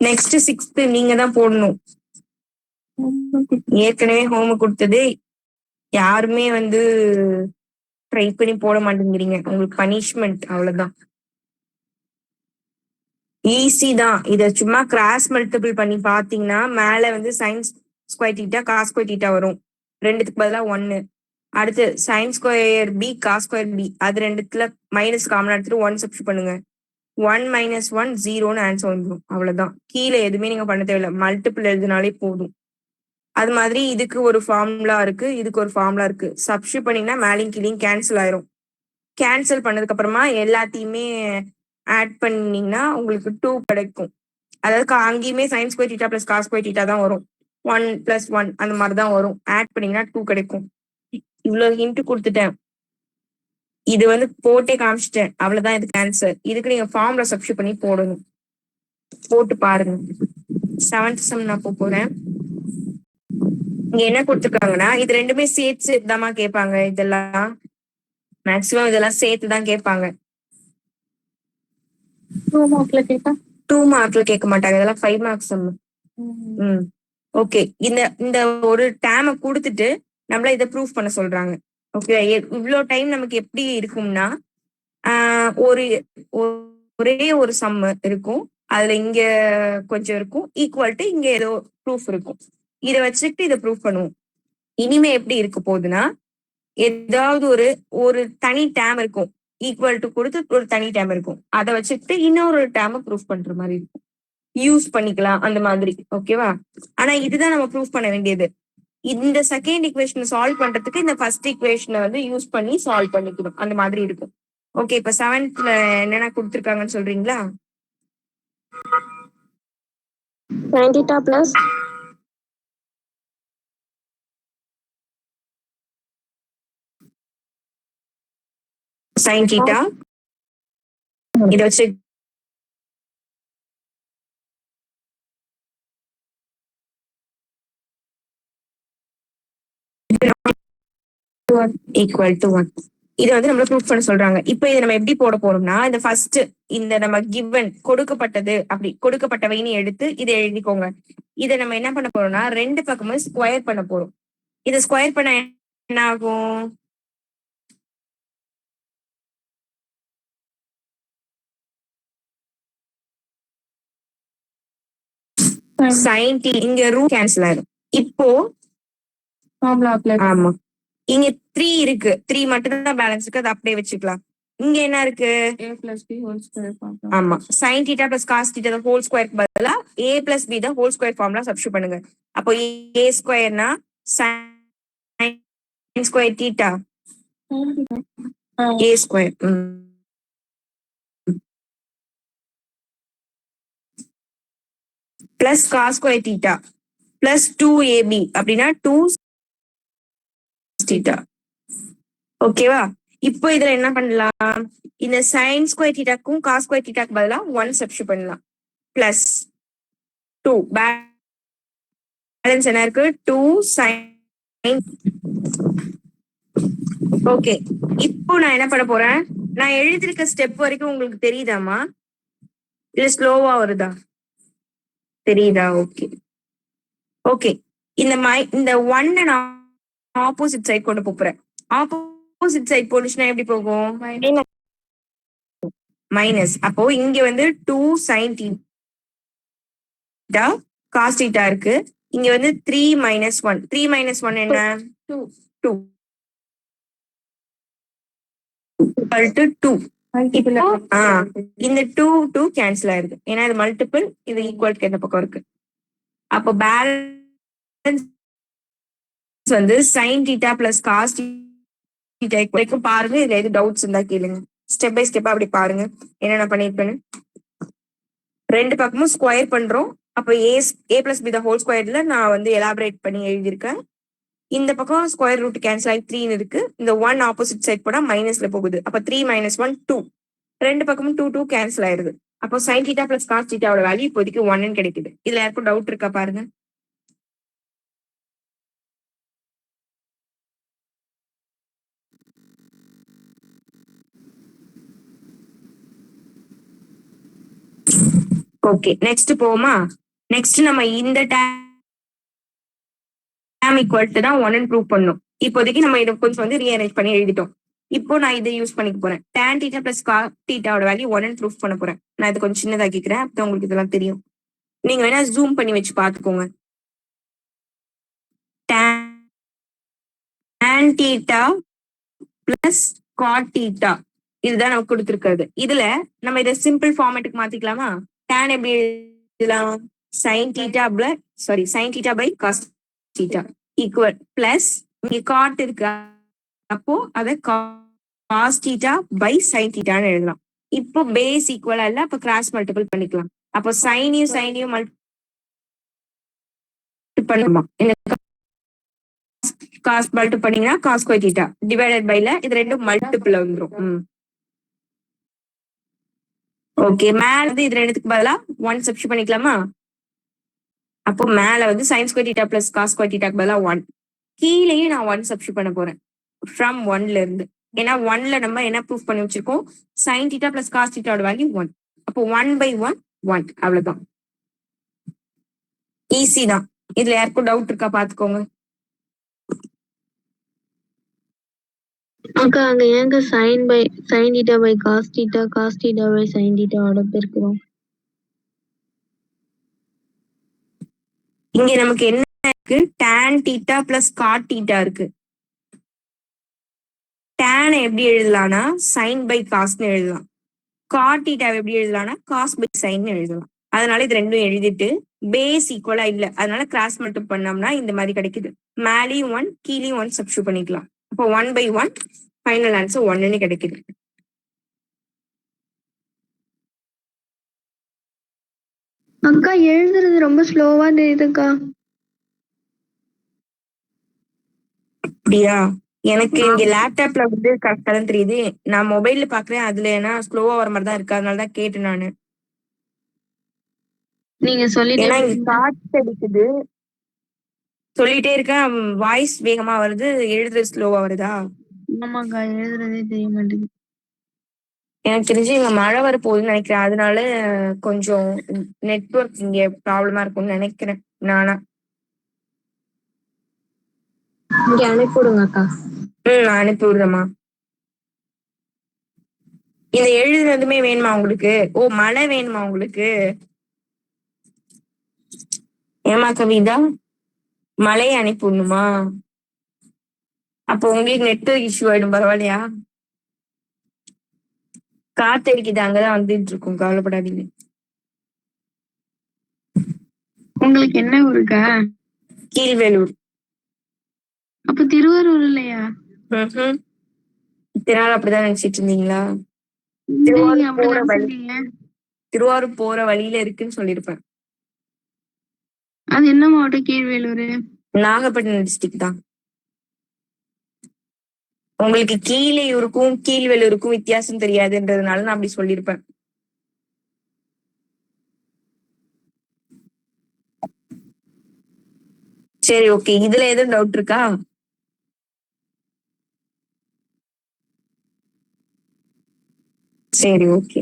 நெக்ஸ்ட் 6th நீங்க தான் போடணும். ஏற்கனவே ஹோம் கொடுத்தது யாருமே வந்து ட்ரை பண்ணி போட மாட்டேங்கிறீங்க. உங்களுக்கு பனிஷ்மெண்ட் அவ்வளவுதான். ஈஸி தான். இத சும்மா கிராஸ் மல்டிபிள் பண்ணி பாத்தீங்கன்னா மேல வந்து sines square theta cos square theta வரும். ரெண்டுத்துக்கு பதிலா 1. அடுத்து sine square B cos square B, அது ரெண்டுத்துல மைனஸ் காமன் எடுத்துட்டு 1 சப்ஸ்டிட் பண்ணுங்க. 1 - 1 0ன்னு ஆன்சர் வந்துடும். அவ்வளவுதான். கீழே எதுவுமே நீங்க பண்ண தேவையில்லை, மல்டிபிள் எழுதினாலே போதும். அது மாதிரி இதுக்கு ஒரு ஃபார்முலா இருக்கு, இதுக்கு ஒரு ஃபார்முலா இருக்கு. சப்ஸ்டிட் பண்ணீங்கன்னா மேலையும் கீழையும் கேன்சல் ஆயிரும். கேன்சல் பண்ணதுக்கு அப்புறமா எல்லாத்தையுமே ஆட் பண்ணீங்கன்னா உங்களுக்கு 2 கிடைக்கும். அதாவது அங்கேயுமே sine square theta plus cos square theta தான் வரும். 1 + 1 அந்த மாதிரி தான் வரும். ஆட் பண்ணீங்கன்னா 2 கிடைக்கும். இவ்வளவு ஹிண்ட் கொடுத்துட்டேன். இது வந்து போட்டே காமிச்சிட்டேன். அவ்வளவுதான் இதுக்கு ஆன்சர். இதுக்கு நீங்க ஃபார்ம்ல சப்ஸ்டிட் பண்ணி போடணும். போட்டு பாருங்க. 7th சம் நான் போறேன். இங்க என்ன கொடுத்துருக்காங்கன்னா இது ரெண்டுமே சேர்த்து தாமா கேட்பாங்க. இதெல்லாம் மேக்சிமம் இதெல்லாம் சேர்த்து தான் கேட்பாங்க. 2 மார்க்ல கேட்க மாட்டாங்க. இதெல்லாம் 5 மார்க்ஸ் சம். ஓகே, இந்த ஒரு டேம கொடுத்துட்டு நம்மள இதை ப்ரூஃப் பண்ண சொல்றாங்க. ஓகே, இவ்வளோ டைம் நமக்கு எப்படி இருக்கும்னா ஒரு ஒரே ஒரு சம் இருக்கும். அதுல இங்க கொஞ்சம் இருக்கும், ஈக்குவல் டு இங்க ஏதோ ப்ரூஃப் இருக்கும். இதை வச்சுக்கிட்டு இதை ப்ரூஃப் பண்ணுவோம். இனிமே எப்படி இருக்க போகுதுன்னா ஏதாவது ஒரு தனி டேம் இருக்கும், ஈக்குவல் டு கொடுத்து ஒரு தனி டேம் இருக்கும். அதை வச்சுக்கிட்டு இன்னொரு டேம ப்ரூஃப் பண்ற மாதிரி இருக்கும். யூஸ் பண்ணிக்கலாம் அந்த மாதிரி. ஓகேவா? ஆனா இதுதான் நம்ம ப்ரூஃப் பண்ண வேண்டியது. இந்த செகண்ட் ஈக்குவேஷன் சால்வ் பண்றதுக்கு இந்த ஃபர்ஸ்ட் ஈக்குவேஷனை வந்து யூஸ் பண்ணி சால்வ் பண்ணிக்கணும். அந்த மாதிரி இருக்கும். ஓகே, இப்ப 7th என்னென்ன கொடுத்துருக்காங்கன்னு சொல்றீங்களா? sin theta plus sin theta இத வச்சு equal to 1. இதை வந்து நம்ம ப்ரூஃப் பண்ண சொல்றாங்க. இப்போ இதை நம்ம எப்படி போட போறோம்னா இந்த ஃபர்ஸ்ட் இந்த நம்ம கிவன் கொடுக்கப்பட்டது அப்படி கொடுக்கப்பட்டவைன்னு எடுத்து இதை எழுதிக்கோங்க. இதை நம்ம என்ன பண்ண போறோம்னா ரெண்டு பக்கமும் ஸ்கொயர் பண்ண போறோம். இதை ஸ்கொயர் பண்ண என்ன ஆகும்? sin t இங்க ரூட் கேன்சல் ஆயிடும். இப்போ ஆமா, இங்க 3 இருக்கு. 3 மட்டும் தான் பேலன்ஸ் இருக்கு, அதை அப்படியே வச்சுக்கலாம். இங்க என்ன இருக்கு? a plus b whole square formula. ஆமா, sin theta plus cos theta the whole square பதிலா a plus b the whole square formula substitute பண்ணுங்க. அப்போ a ஸ்கொயர்னா sin square theta a square plus cos square theta plus 2ab அப்படின்னா 2 theta. ஓகேவா? இப்போ இதுல என்ன பண்ணலாம்? இந்த sin square thetaக்கும் cos square thetaக்கு பதிலா 1 சப்ஸ்டிட் பண்ணலாம். பிளஸ் 2 பேலன்ஸ் என்ன இருக்கு? 2 sin. ஓகே, இப்போ நான் என்ன பண்ண போறேன்? நான் எழுதிருக்க ஸ்டெப் வரைக்கும் உங்களுக்கு தெரியுதாமா இல்ல ஸ்லோவா வருதா? தெரியுதா? ஓகே ஓகே, இந்த 1 நான் ஆப்போசிட் சைட் கொண்டு போறேன். ஆப்போசிட் சைட் போனுச்சுன்னா எப்படி போகும்? மைனஸ். அப்போ இங்க வந்து 2 sin theta cos theta இருக்கு. இங்க வந்து 3 - 1. 3 - 1 என்ன? 2. equal to 2. இந்த 2 கேன்சல் ஆயிருது. ஏன்னா இது மல்டிபிள், இது ஈக்குவல் எந்த பக்கம் இருக்கு. அப்போ பேலன்ஸ் வந்து sin theta plus cos theta வரைக்கும் பாருங்க. இதுல எது டவுட்ஸ் இருந்தா கேளுங்க. ஸ்டெப் பை ஸ்டெப்பா அப்படி பாருங்க என்னென்ன பண்ணிருப்பேன்னு. ரெண்டு பக்கமும் ஸ்கொயர் பண்றோம். அப்போ a plus b the whole squareல நான் வந்து எலாபரேட் பண்ணி எழுதியிருக்கேன். இந்த பக்கம் ஸ்கொயர் ரூட் கேன்சல் ஆகி 3 இருக்கு. இந்த 1 ஆப்போசிட் சைட் போனா மைனஸ்ல போகுது. அப்ப 3 - 1 2. ரெண்டு பக்கமும் 2 கேன்சல் ஆயிருது. அப்போ sin theta plus cos thetaவோட வேல்யூ இப்போதைக்கு 1 கிடைக்குது. இதுல யாருக்கும் டவுட் இருக்கா பாருங்க. ஓகே நெக்ஸ்ட் போமா. நெக்ஸ்ட் நம்ம இந்த டேம் ஈக்குவல் டு தான் 1 ப்ரூவ் பண்ணணும். இப்போதைக்கு நம்ம இதை கொஞ்சம் வந்து ரீஅரேஞ்ச் பண்ணி எழுதிட்டோம். இப்போ நான் இதை யூஸ் பண்ணிக்க போறேன். tan θ பிளஸ் cos θவோட வேல்யூ 1 ப்ரூவ் பண்ண போறேன். நான் இதை கொஞ்சம் சின்னதாக்கிக்கிறேன், அப்போ உங்களுக்கு இதெல்லாம் தெரியும். நீங்க வேணா ஜூம் பண்ணி வச்சு பாத்துக்கோங்க. tan θ பிளஸ் cot θ இதுதான் நமக்கு கொடுத்துருக்கிறது. இதுல நம்ம இதை சிம்பிள் ஃபார்மேட்டுக்கு மாத்திக்கலாமா? tan எப்படி எழுதலாம்? sin θ by cos θ equal plus இங்க cot இருக்கு, அப்போ அதை cos θ பை sin θன்னு எழுதலாம். இப்போ பேஸ் ஈக்குவலா இல்ல, அப்ப கிராஸ் மல்டிபிள் பண்ணிக்கலாம். அப்போ சைனையும் மல்டிபிள் பண்ணுமா? காஸ் மல்டிபிள் பண்ணீங்கன்னா காஸ் ஸ்கொயர் தீட்டா டிவைடட் பைல இது ரெண்டும் மல்டிபிள் வந்துரும். ஓகே, மேல வந்து இது ரெண்டுத்துக்கு பதிலா 1 சப்ஸ்டிட்யூட் பண்ணிக்கலாமா? அப்போ மேல வந்து sin square theta plus cos square தீட்டாக்கு பதிலா 1, கீழேயும் நான் 1 சப்ஸ்டிட்யூட் பண்ண போறேன் ஃப்ரம் 1ல இருந்து. ஏன்னா 1ல நம்ம என்ன ப்ரூஃப் பண்ணி வச்சிருக்கோம்? sin θ பிளஸ் காஸ் θவோட வேல்யூ 1. அப்போ 1/1 அவ்வளவுதான். ஈஸி தான். இதுல யாருக்கும் டவுட் இருக்கா பாத்துக்கோங்க. அக்கா அங்க ஏங்க sin θ by cos θ by sin θவோட பெருக்குறோம்? இங்க நமக்கு என்ன இருக்கு? tan θ பிளஸ் cot θ இருக்கு. tan எப்படி எழுதலாம்னா sin பை காஸ்ன்னு எழுதலாம். cot θ எப்படி எழுதலாம்னா cos பை sin எழுதலாம். அதனால இது ரெண்டும் எழுதிட்டு பேஸ் ஈக்குவலா இல்ல, அதனால கிராஸ் மல்டிபிள் பண்ணோம்னா இந்த மாதிரி கிடைக்குது. மேலேயும் 1 கீழேயும் 1 சப்ஸ்டிட்யூட் பண்ணிக்கலாம். அப்போ 1/1 ஃபைனல் ஆன்சர் 1ன்னு கிடைக்குது. அக்கா எழுதுறது ரொம்ப ஸ்லோவா தெரியுதுக்கா. அப்படியா? எனக்கு இங்க லேப்டாப்ல வந்து கரெக்டா தான் தெரியுது. நான் மொபைல்ல பாக்குறேன், அதுல ஏன்னா ஸ்லோவா வர மாதிரி தான் இருக்கு, அதனாலதான் கேட்டேன் நானு. நீங்க சொல்லிட்டே ஏன்னா இங்க காத்து அடிக்குது, சொல்லிட்டே இருக்கேன், வாய்ஸ் வேகமா வருது, எழுதுறது ஸ்லோவா வருதா? ஆமாக்கா, எழுதுறதே தெரிய மாட்டேங்குது. எனக்கு தெரிஞ்சு இங்க மழை வர போகுதுன்னு நினைக்கிறேன், அதனால கொஞ்சம் நெட்வொர்க் இங்க ப்ராப்ளமா இருக்கும்னு நினைக்கிறேன் நானா. இங்க அனுப்பி விடுங்க அக்கா. நான் அனுப்பி விடுறேம்மா. இந்த எழுதுனதுமே வேணுமா உங்களுக்கு? ஓ, மழை வேணுமா உங்களுக்கு? ஏமா கவிதா, மழையை அனுப்பி விடணுமா? அப்போ உங்களுக்கு நெட்வொர்க் இஷ்யூ ஆயிடும், பரவாயில்லையா? காத்து அடிக்குது, அங்கதான் வந்துட்டு இருக்கும், கவலைப்படாதீங்க. உங்களுக்கு என்ன ஊருக்கா? கீழ்வேலூர். அப்ப திருவாரூர் இல்லையா? இத்தனை நாள் அப்படிதான் நினைச்சிட்டு இருந்தீங்களா? நீங்க திருவாரூர் போற அப்படிதான் வழி, சொன்னீங்க. திருவாரூர் போற வழியில இருக்குன்னு சொல்லியிருப்பேன். அது என்ன மாவட்டம்? கீழ்வேலூர். நாகப்பட்டினம் டிஸ்ட்ரிக்ட் தான். உங்களுக்கு கீழையூருக்கும் கீழ்வேலூருக்கும் வித்தியாசம் தெரியாதுன்றதுனால நான் அப்படி சொல்லியிருப்பேன். சரி, ஓகே, இதுல எதுவும் டவுட் இருக்கா? சரி, ஓகே.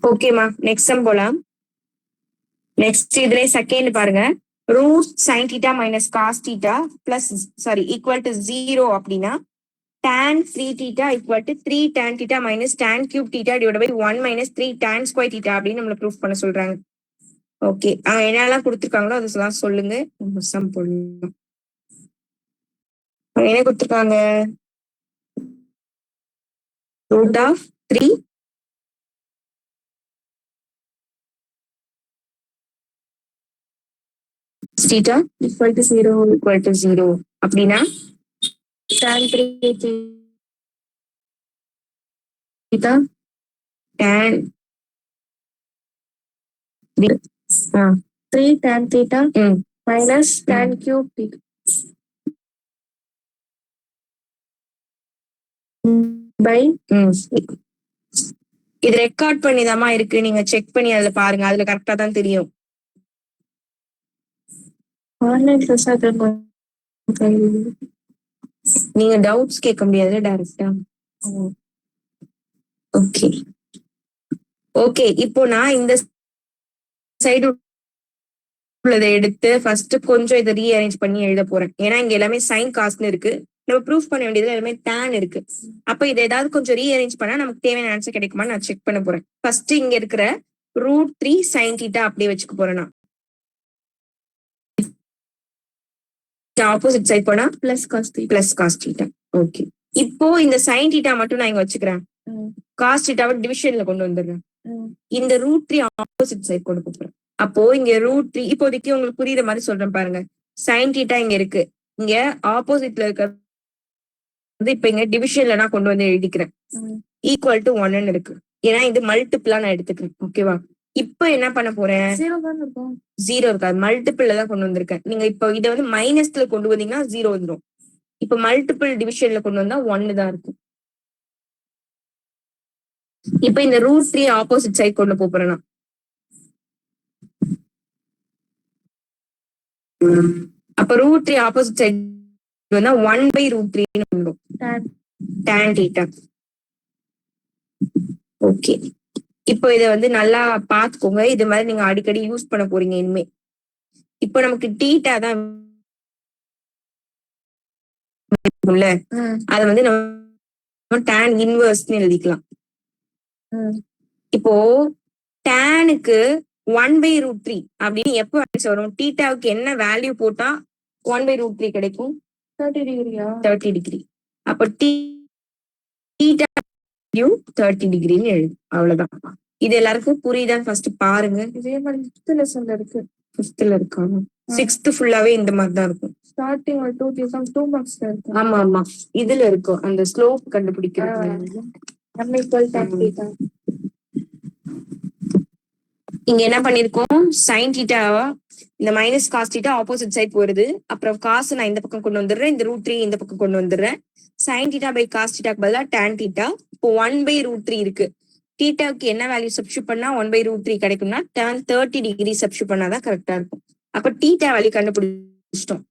ஓகேமா, நெக்ஸ்ட் சம் போலாம். நெக்ஸ்ட் இதுல செகண்ட் பாருங்க. Root sin θ minus cos θ plus equal to 0 அப்படின்னா tan 3θ equal to 3 tan θ minus tan cube θ divide by 1 minus 3 tan square θ அப்படின்னு நம்மள ப்ரூஃப் பண்ண சொல்றாங்க. ஓகே, அவங்க என்னெல்லாம் கொடுத்துருக்காங்களோ அதெல்லாம் சொல்லுங்க, சம் போடலாம். என்ன கொடுத்துருக்காங்க? ரூட் ஆஃப் 3 θ equal to 0 அப்படின்னா tan 3 θ tan 3 tan theta minus tan cube theta by இது ரெக்கார்ட் பண்ணிதாமா இருக்கு, நீங்க செக் பண்ணி அதுல பாருங்க, அதுல கரெக்டா தான் தெரியும். ஆன்லைன் கிளாஸ் நீங்க டவுட்ஸ் கேட்க முடியாது டைரக்டா. ஓகே ஓகே, இப்போ நான் இந்த சைடு உள்ளதை எடுத்து ஃபர்ஸ்ட் கொஞ்சம் இதை ரீஅரேஞ்ச் பண்ணி எழுத போறேன். ஏன்னா இங்க எல்லாமே சைன் காஸ்ட்னு இருக்கு, நம்ம ப்ரூஃப் பண்ண வேண்டியது எல்லாமே tan இருக்கு. அப்ப இதை ஏதாவது கொஞ்சம் ரீஅரேஞ்ச் பண்ணா நமக்கு தேவையான ஆன்சர் கிடைக்குமா நான் செக் பண்ண போறேன். ஃபர்ஸ்ட் இங்க இருக்கிற √3 sin θ அப்படியே வச்சுக்க போறேன். நான் ஆப்போசிட் சைட் போனா பிளஸ் காஸ் θ. ஓகே, இப்போ இந்த sin θ மட்டும் நான் இங்க வச்சுக்கிறேன். காஸ் θவை டிவிஷன்ல கொண்டு வந்துடுறேன். இந்த √3 ஆப்போசிட் சைட் கொண்டு போறேன். அப்போ இங்க √3 இப்போதைக்கு உங்களுக்கு புரியுற மாதிரி சொல்றேன் பாருங்க. sin θ இங்க இருக்கு, இங்க ஆப்போசிட்ல இருக்க இப்ப இங்க டிவிஷன்ல நான் கொண்டு வந்து எழுதிக்கிறேன். ஈக்குவல் டு 1 இருக்கு, ஏன்னா இது மல்டிபிளா நான் எடுத்துக்கிறேன். ஓகேவா? இப்ப என்ன பண்ண போறேன், 0 இருக்காது, மல்டிபிள்ல தான் கொண்டு வந்திருக்கேன். நீங்க இப்போ இதை வந்து மைனஸ்ல கொண்டு வந்தீங்கன்னா 0 வந்துடும். இப்ப மல்டிபிள் டிவிஷன்ல கொண்டு வந்தா 1 தான் இருக்கும். இப்ப இந்த √3 ஆப்போசிட் சைட் கொண்டு போறேன் நான். அப்ப √3 ஆப்போசிட் சைட் வந்தா 1/√3 வந்துடும் tan θ. ஓகே, இப்போ இதை வந்து நல்லா பாத்துக்கோங்க, இது மாதிரி நீங்க அடிக்கடி யூஸ் பண்ண போறீங்க இனிமே. இப்போ நமக்கு θ தான் அத வந்து நம்ம tan இன்வர்ஸ்னு எழுதிக்கலாம். இப்போ டேனுக்கு 1/√3 அப்படின்னு எப்போ ஆன்சர் வரும்? θவுக்கு என்ன வேல்யூ போட்டா 1/√3 கிடைக்கும்? 30 டிகிரியா? 30 டிகிரி. அப்ப θ 30 டிகிரின்னு எழுது, அவ்வளவுதான். இது எல்லாருக்கும் புரியுதான்னு ஃபர்ஸ்ட் பாருங்க. இதே மாதிரி 5th லெசன்ல இருக்கு. 5th இருக்கா? 6th ஃபுல்லாவே இந்த மாதிரி தான் இருக்கும். ஸ்டார்டிங் 2 மார்க்ஸ்ல இருக்கு. ஆமா ஆமா, இதுல இருக்கும் அந்த ஸ்லோப் கண்டுபிடிக்கிறது. இங்க என்ன பண்ணிருக்கோம், sin θ இந்த மைனஸ் காஸ் θ ஆப்போசிட் சைட் வருது. அப்புறம் காசு நான் இந்த பக்கம் கொண்டு வந்துடுறேன், இந்த √3 இந்த பக்கம் கொண்டு வந்துடுறேன். sin θ பை காஸ் θ பதிலா tan θ. இப்போ 1/√3 இருக்கு. θவுக்கு என்ன வேல்யூ சப்ஸ்டியூட் பண்ணா 1/√3 கிடைக்கும்னா tan 30 டிகிரி சப்ஸ்டியூட் பண்ணாதான் கரெக்டா இருக்கும். அப்ப θ வேல்யூ கண்டுபிடிச்சிட்டோம்.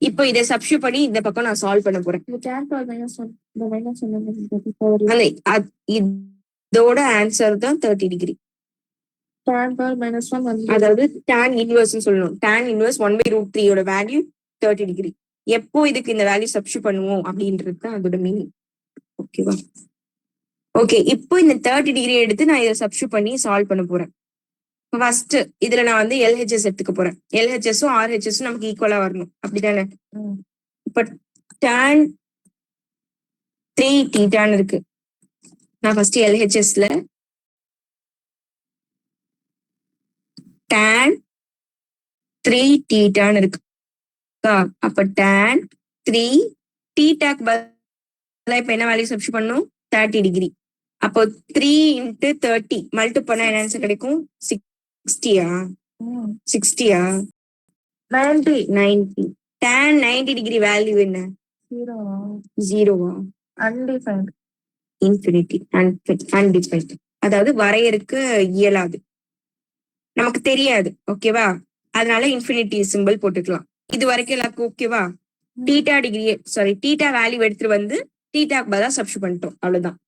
இப்போ இதை சப்ஸ்டியூட் பண்ணி இந்த பக்கம் நான் சால்வ் பண்ண போறேன். இதோட ஆன்சர் தான் 30 டிகிரி. அதாவது tan இன்வர்ஸ் சொல்லணும். tan இன்வர்ஸ் 1/√3 யோட வேல்யூ 30 டிகிரி. எப்போ இதுக்கு இந்த வேல்யூ சப்ஸ்டியூட் பண்ணுவோம் அப்படின்றது தான் அதோட மீனிங். ஓகேவா? ஓகே, இப்போ இந்த 30 டிகிரி எடுத்து நான் இதை சப்ஸ்டியூட் பண்ணி சால்வ் பண்ண போறேன். ஃபர்ஸ்ட் இதுல நான் வந்து LHS எடுத்துக்க போறேன். LHSும் RHSும் நமக்கு ஈக்குவலா வரணும், அப்படிதானே? இப்ப tan 3θ இருக்கு. நான் ஃபர்ஸ்ட் LHSல tan 3θ இருக்கு. அப்ப tan 3θக்கு பதிலா இப்ப என்ன வேல்யூ சப்ஸ்டியூட் பண்ணணும்? 30 டிகிரி. அப்போ 3 × 30 மல்டிபிள் பண்ணா என்ன ஆன்சர் கிடைக்கும்? 60யா? 90. tan 90 டிகிரி வேல்யூ என்ன? 0வா? அன்டிஃபைன்ட். இன்ஃபினிட்டி. அன்டிஃபைன்ட், அதாவது வரையறுக்க இயலாது, நமக்கு தெரியாது. ஓகேவா? அதனால இன்ஃபினிட்டி சிம்பிள் போட்டுக்கலாம். இது வரைக்கும் எல்லாருக்கும் ஓகேவா? θ வேல்யூ எடுத்துட்டு வந்து θக்கு பதிலா சப்ஸ்டியூட் பண்ணிட்டோம், அவ்வளவுதான்.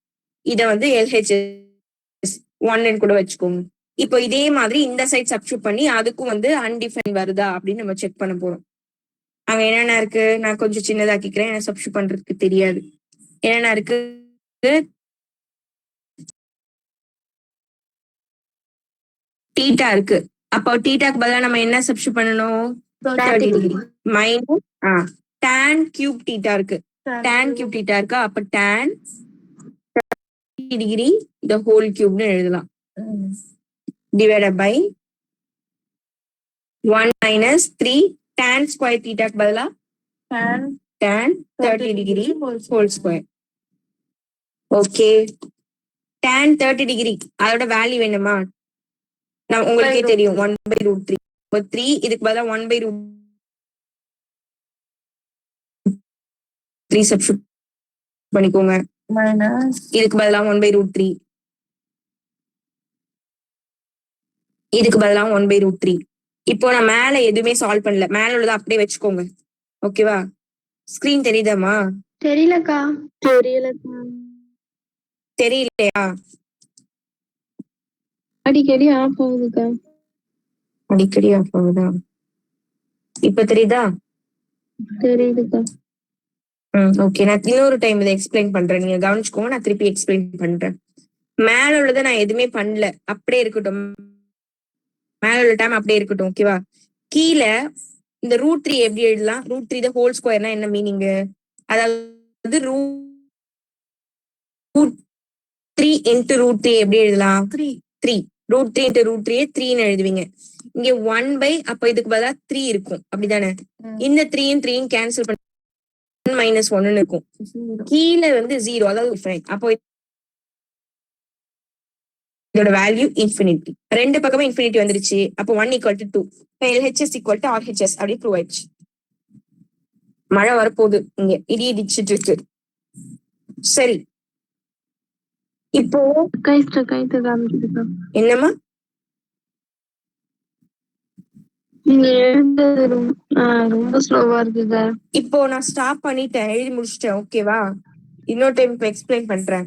இத வந்து LHS 1 கூட வச்சுக்கோங்க. இப்போ இதே மாதிரி இந்த சைட் சப்ஸ்டியூட் பண்ணி அதுக்கும் வந்து அன்டிஃபைன் வருதா அப்படின்னு நம்ம செக் பண்ண போறோம். அங்க என்னென்ன இருக்கு நான் கொஞ்சம் சின்னதாக்கிக்கிறேன், எனக்கு சப்ஸ்டியூட் பண்றதுக்கு தெரியாது. என்னென்ன இருக்கு? θ இருக்கு. அப்போ θக்கு பதிலா நம்ம என்ன சப்ஸ்டியூட் பண்ணணும்? 30 டிகிரி மைனஸ் tan cube θ இருக்கு. tan cube θ இருக்கா? அப்ப tan 30 degree the whole cube எழுதலாம். divided by 1 minus 3 tan square θக்கு பதிலா tan 30 degree whole square. Okay, tan 30 degree அதோட வேல்யூ வேணுமா? நான் உங்களுக்கே தெரியும் 1/√3. இப்போ 3 இதுக்கு பதிலா 1/√3 சப்ஸ்டிட்யூட் பண்ணிக்கோங்க. இதுக்கு பதிலா 1/√3. இதுக்கு பதிலா 1/√3. இப்போ நான் மேல எதுவுமே சால்வ் பண்ணல, மேல உள்ளதை அப்படியே வச்சுக்கோங்க. ஓகேவா? ஸ்கிரீன் தெரியுதாமா? தெரியலக்கா. தெரியலையா? அடிக்கடி ஆஃப் ஆகுதுக்கா. அடிக்கடி ஆஃப் ஆகுதா? இப்ப தெரியுதா? தெரியுதுக்கா. ஓகே, நான் இன்னொரு டைம் இதை எக்ஸ்பிளைன் பண்றேன், நீங்க கவனிச்சுக்கோங்க. நான் திருப்பி எக்ஸ்பிளைன் பண்றேன். மேல உள்ளதை நான் எதுவுமே பண்ணல, அப்படியே இருக்கட்டும். மேல உள்ள டைம் அப்படியே இருக்கட்டும். ஓகேவா? கீழே இந்த √3 எப்படி எழுதலாம்? √3 த ஹோல் ஸ்கொயர்னா என்ன மீனிங்? அதாவது √3 இன்ட்டு √3 எப்படி எழுதலாம்? 3. √3 இன்ட்டு √3 3ன்னு எழுதுவீங்க. இங்க 1 அப்ப இதுக்கு பதிலா 3 இருக்கும், அப்படிதானே? இந்த 3யும் 3யும் கேன்சல் பண்ண 1 - 1 இருக்கும். கீழே 0, அதாவது அப்போ இதோட வேல்யூ இன்ஃபினிட்டி. ரெண்டு பக்கமும் இன்ஃபினிட்டி வந்துருச்சு. அப்போ 1 = 2. LHS = RHS அப்படி ப்ரூவ் ஆயிடுச்சு. மழை வரப்போகுது, இங்க இடி இடிச்சிட்டு இருக்கு. சரி, இப்போ என்னமா? நீங்க எழுதுறது ரொம்ப ஸ்லோவா இருக்குங்க. இப்போ நான் ஸ்டாப் பண்ணிட்டேன், எழுதி முடிச்சிட்டேன். ஓகேவா? இன்னொரு டைம் இப்போ எக்ஸ்பிளைன் பண்றேன்.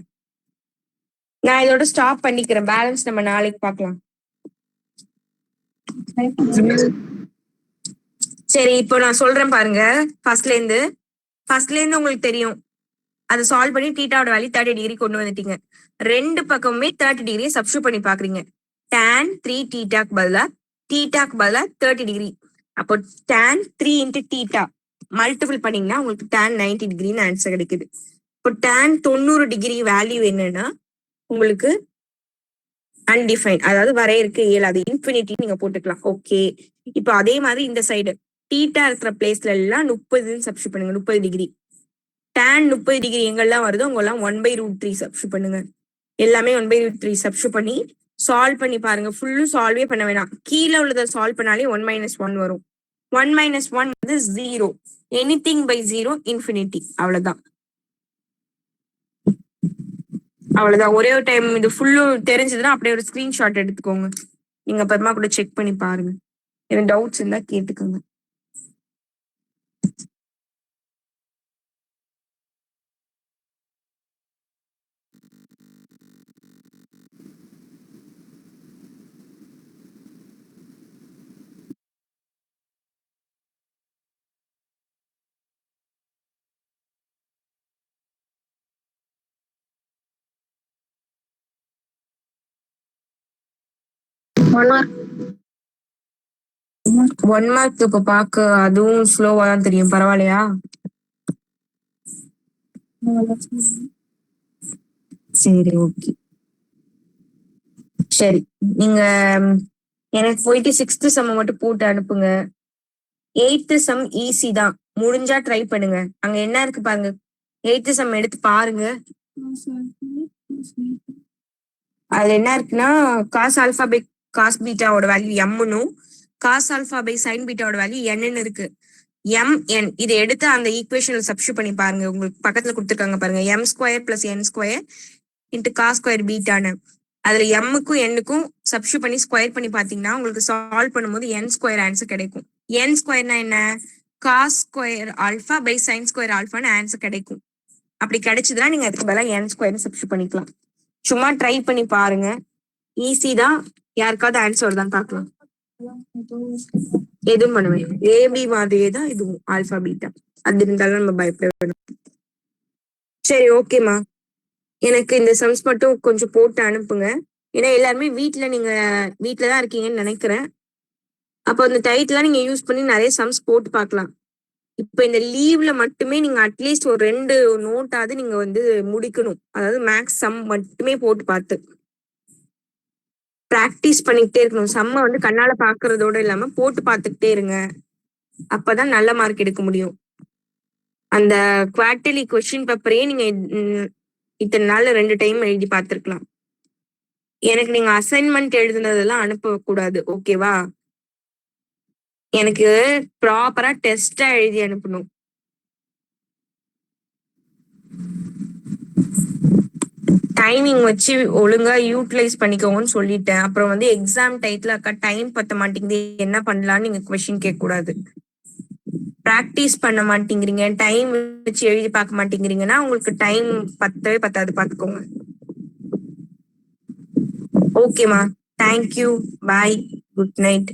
நான் இதோட ஸ்டாப் பண்ணிக்கிறேன். பேலன்ஸ் நம்ம நாளைக்கு பார்க்கலாம். சரி, இப்போ நான் சொல்றேன் பாருங்க. ஃபர்ஸ்ட்ல இருந்து உங்களுக்கு தெரியும். அதை சால்வ் பண்ணி தீட்டாவோட வேல்யூ 30 டிகிரி கொண்டு வந்துட்டீங்க. ரெண்டு பக்கமுமே 30 டிகிரியை சப்ஸ்டிட்யூட் பண்ணி பாக்குறீங்க. tan 3 தீட்டாக்கு பதிலா 30 டிகிரி. அப்போ tan 3 இன்ட்டு தீட்டா மல்டிபிள் பண்ணீங்கன்னா உங்களுக்கு tan 90 டிகிரின்னு ஆன்சர் கிடைக்குது. இப்போ tan 90 டிகிரி வேல்யூ என்னன்னா உங்களுக்கு அன்டிஃபைன், அதாவது வரையறுக்க இயலாது, இன்ஃபினிட்டி நீங்க போட்டுக்கலாம். ஓகே, இப்போ அதே மாதிரி இந்த சைடு தீட்டா இருக்கிற பிளேஸ்ல எல்லாம் 30 சப்ஸ்டிட்யூட் பண்ணுங்க. 30 டிகிரி. tan 30 டிகிரி எங்கெல்லாம் வருதோ அங்கெல்லாம் 1/√3 சப்ஸ்டிட்யூட் பண்ணுங்க. எல்லாமே 1/√3 சப்ஸ்டிட்யூட் பண்ணி சால்வ் பண்ணி பாருங்க. ஃபுல்லும் சால்வே பண்ண வேணாம், கீழே உள்ளதை சால்வ் பண்ணாலே 1 - 1 வரும். 1 - 1 0. Anything by 0 infinity. அவ்வளவுதான். ஒரே ஒரு டைம் இது ஃபுல்லும் தெரிஞ்சதுன்னா அப்படியே ஒரு ஸ்கிரீன்ஷாட் எடுத்துக்கோங்க. நீங்க அப்புறமா கூட செக் பண்ணி பாருங்க. எனக்கு டவுட்ஸ் இருந்தா கேட்டுக்கோங்க. ஒன் மார்க் இப்ப பாக்க அதுவும் ஸ்லோவா தான் தெரியும். பரவாயில்லையா? சரி, ஓகே. சரி, நீங்க எனக்கு போயிட்டு 6th சம் மட்டும் போட்டு அனுப்புங்க. 8th சம் ஈஸி தான், முடிஞ்சா ட்ரை பண்ணுங்க. அங்க என்ன இருக்கு பாருங்க. 8th சம் எடுத்து பாருங்க. அதுல என்ன இருக்குன்னா காஸ் ஆல்பா பை காஸ் பீட்டாவோட வேல்யூ எம்னும் காஸ் ஆல்பா பை சைன் பீட்டாவோட வேல்யூ என்னன்னு இருக்கு. mn இதை எடுத்து அந்த ஈக்குவேஷன்ல சப்ஸ்டிட்யூட் பண்ணி பாருங்க. உங்களுக்கு பக்கத்துல கொடுத்துருக்காங்க பாருங்க, m² + n² into cos square பீட்டான்னு. அதுல எம்முக்கும் என்னுக்கும் சப்ஸ்டிட்யூட் பண்ணி ஸ்கொயர் பண்ணி பாத்தீங்கன்னா உங்களுக்கு சால்வ் பண்ணும்போது n² ஆன்சர் கிடைக்கும். n²னா என்ன? Cos square alpha by sine square ஆல்பான்னு ஆன்சர் கிடைக்கும். அப்படி கிடைச்சதுன்னா நீங்க அதுக்கு பதிலாக n² சப்ஸ்டிட்யூட் பண்ணிக்கலாம். சும்மா ட்ரை பண்ணி பாருங்க, ஈஸி தான். யாருக்காவது ஆன்சர் வருதான்னு பார்க்கலாம். எதுவும் பண்ணுவேன், ஏபி மாதிரியே தான் இதுவும், ஆல்பா பீட்டா. அது இருந்தாலும் நம்ம பயப்பட வேணும். சரி, ஓகேமா. எனக்கு இந்த சம்ஸ் மட்டும் கொஞ்சம் போட்டு அனுப்புங்க. ஏன்னா எல்லாருமே நீங்க வீட்டுலதான் இருக்கீங்கன்னு நினைக்கிறேன். அப்போ அந்த டைட்டிலாம் நீங்க யூஸ் பண்ணி நிறைய சம்ஸ் போட்டு பார்க்கலாம். இப்ப இந்த லீவ்ல மட்டுமே நீங்க அட்லீஸ்ட் ஒரு 2 நோட்டாவது நீங்க முடிக்கணும். அதாவது மேக்ஸ் சம் மட்டுமே போட்டு பார்த்து பிராக்டிஸ் பண்ணிக்கிட்டே இருக்கணும். சம்ம கண்ணால பாக்குறதோட இல்லாம போட்டு பார்த்துக்கிட்டே இருங்க. அப்பதான் நல்ல மார்க் எடுக்க முடியும். அந்த குவார்டர்லி கொஸ்டின் பேப்பரையே நீங்க இத்தனை நாள்ல 2 டைம் எழுதி பார்த்திருக்கலாம். எனக்கு நீங்க அசைன்மெண்ட் எழுதுனதெல்லாம் அனுப்பக்கூடாது, ஓகேவா? எனக்கு ப்ராப்பரா டெஸ்டா எழுதி அனுப்பணும். டைமிங் வச்சு ஒழுங்கா யூட்டிலைஸ் பண்ணிக்கோங்கன்னு சொல்லிட்டேன். அப்புறம் வந்து எக்ஸாம் டைத்துல அக்கா டைம் பத்த மாட்டேங்குது என்ன பண்ணலாம்னு நீங்க கொஸ்டின் கேட்க கூடாது. பிராக்டிஸ் பண்ண மாட்டேங்கிறீங்க, டைம் வச்சு எழுதி பார்க்க மாட்டேங்கிறீங்கன்னா உங்களுக்கு டைம் பத்தவே பத்தாது, பாத்துக்கோங்க. ஓகேமா, தேங்க்யூ, பாய், குட் நைட்.